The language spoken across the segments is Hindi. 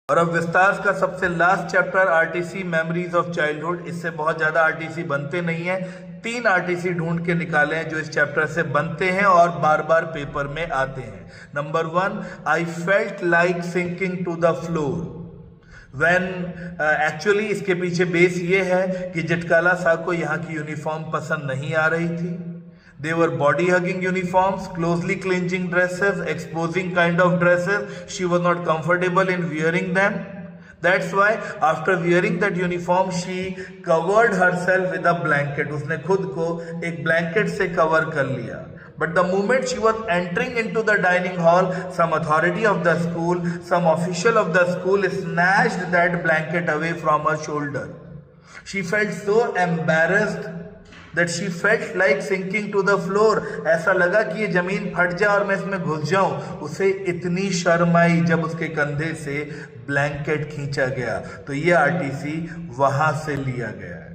और अब विस्तार का सबसे last chapter RTC memories of childhood. इससे बहुत ज्यादा आरटीसी बनते नहीं है, 3 आरटीसी ढूंढ के निकाले हैं जो इस चैप्टर से बनते हैं और बार बार पेपर में आते हैं। Number 1, I felt like sinking to the floor when, actually इसके पीछे बेस ये है कि जिटकाला साहब को यहाँ की यूनिफॉर्म पसंद नहीं आ रही थी। They were body hugging uniforms, closely clinching dresses, exposing kind of dresses. She was not comfortable in wearing them. That's why after wearing that uniform, she covered herself with a blanket. उसने खुद को एक blanket से cover कर लिया. But the moment she was entering into the dining hall, some authority of the school, some official of the school snatched that blanket away from her shoulder. She felt so embarrassed that she felt like sinking to the floor. ऐसा लगा कि ये जमीन फट जाए और मैं इसमें घुस जाऊं। उसे इतनी शर्म आई जब उसके कंधे से ब्लैंकेट खींचा गया। तो ये आरटीसी वहां से लिया गया है।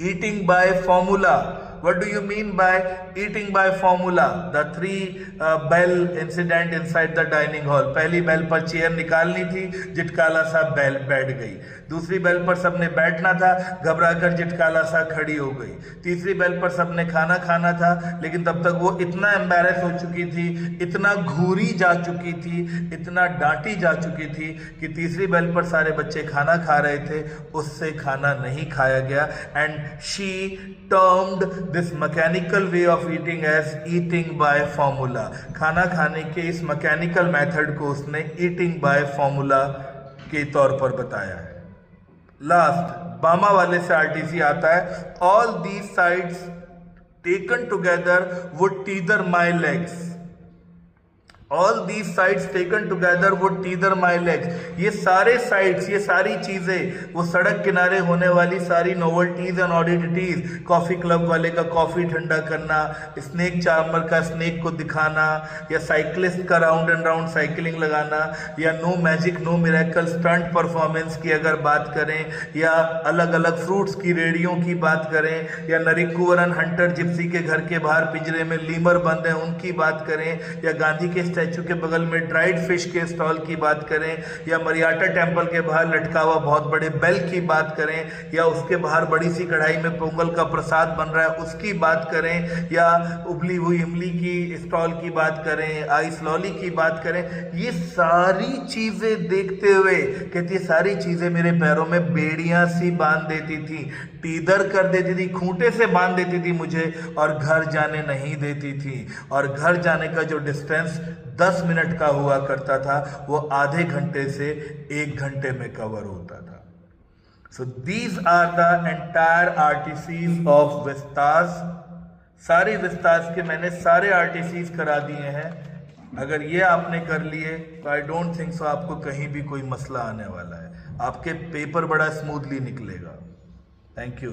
Eating by formula. What do you mean by eating by formula? The 3 bell incident inside the dining hall. पहली बेल पर चेयर निकालनी थी, जिटकाला साहब बेल बैठ गई। दूसरी बेल पर सबने बैठना था, घबराकर जिटकाला साहब खड़ी हो गई। तीसरी बेल पर सबने खाना खाना था, लेकिन तब तक वो इतना एम्बैरेस हो चुकी थी, इतना घूरी जा चुकी थी, इतना डांटी जा चुकी थी कि तीसरी बेल पर सारे बच्चे खाना खा रहे थे, उससे खाना नहीं खाया गया। And she termed this mechanical way of eating as eating by formula. खाना खाने के इस मैकेनिकल मेथड को उसने ईटिंग बाय फॉर्मूला के तौर पर बताया है। लास्ट बामा वाले से आरटीसी आता है। All these sides taken together would teether my legs. All these sides taken together would teether my legs. ये सारे साइड्स, ये सारी चीजें, वो सड़क किनारे होने वाली सारी नोवेल्टीज एंड ऑडिटिटीज, कॉफी क्लब वाले का कॉफी ठंडा करना, स्नेक चार्मर का स्नेक को दिखाना, या साइकिलिस्ट का राउंड एंड राउंड साइकिलिंग लगाना, या no magic no miracle stunt performance की अगर बात करें, या अलग अलग फ्रूट्स की रेडियों की बात करें, या नरिकुवरन हंटर जिप्सी के घर के बाहर पिंजरे में लीमर बंद है उनकी बात करें, या गांधी के स्टैचू के बगल में ड्राइड फिश के स्टॉल की बात करें, या मरियाटा टेम्पल के बाहर लटका हुआ बहुत बड़े बेल की बात करें, या उसके बाहर बड़ी सी कढ़ाई में पोंगल का प्रसाद बन रहा है उसकी बात करें, या उबली हुई इमली की स्टॉल की बात करें, आइस लॉली की बात करें, ये सारी चीजें देखते हुए कहती है सारी चीजें मेरे पैरों में बेड़ियां सी बांध देती थी, टीदर कर देती थी, खूंटे से बांध देती थी मुझे, और घर जाने नहीं देती थी। और घर जाने का जो डिस्टेंस 10 मिनट का हुआ करता था, वो आधे घंटे से 1 घंटे में कवर होता था। So these are the entire RTCs of विस्तास। सारे विस्तास के मैंने सारे आरटीसीज करा दिए हैं। अगर ये आपने कर लिए तो आई डोंट थिंक सो आपको कहीं भी कोई मसला आने वाला है। आपके पेपर बड़ा स्मूथली निकलेगा। Thank you.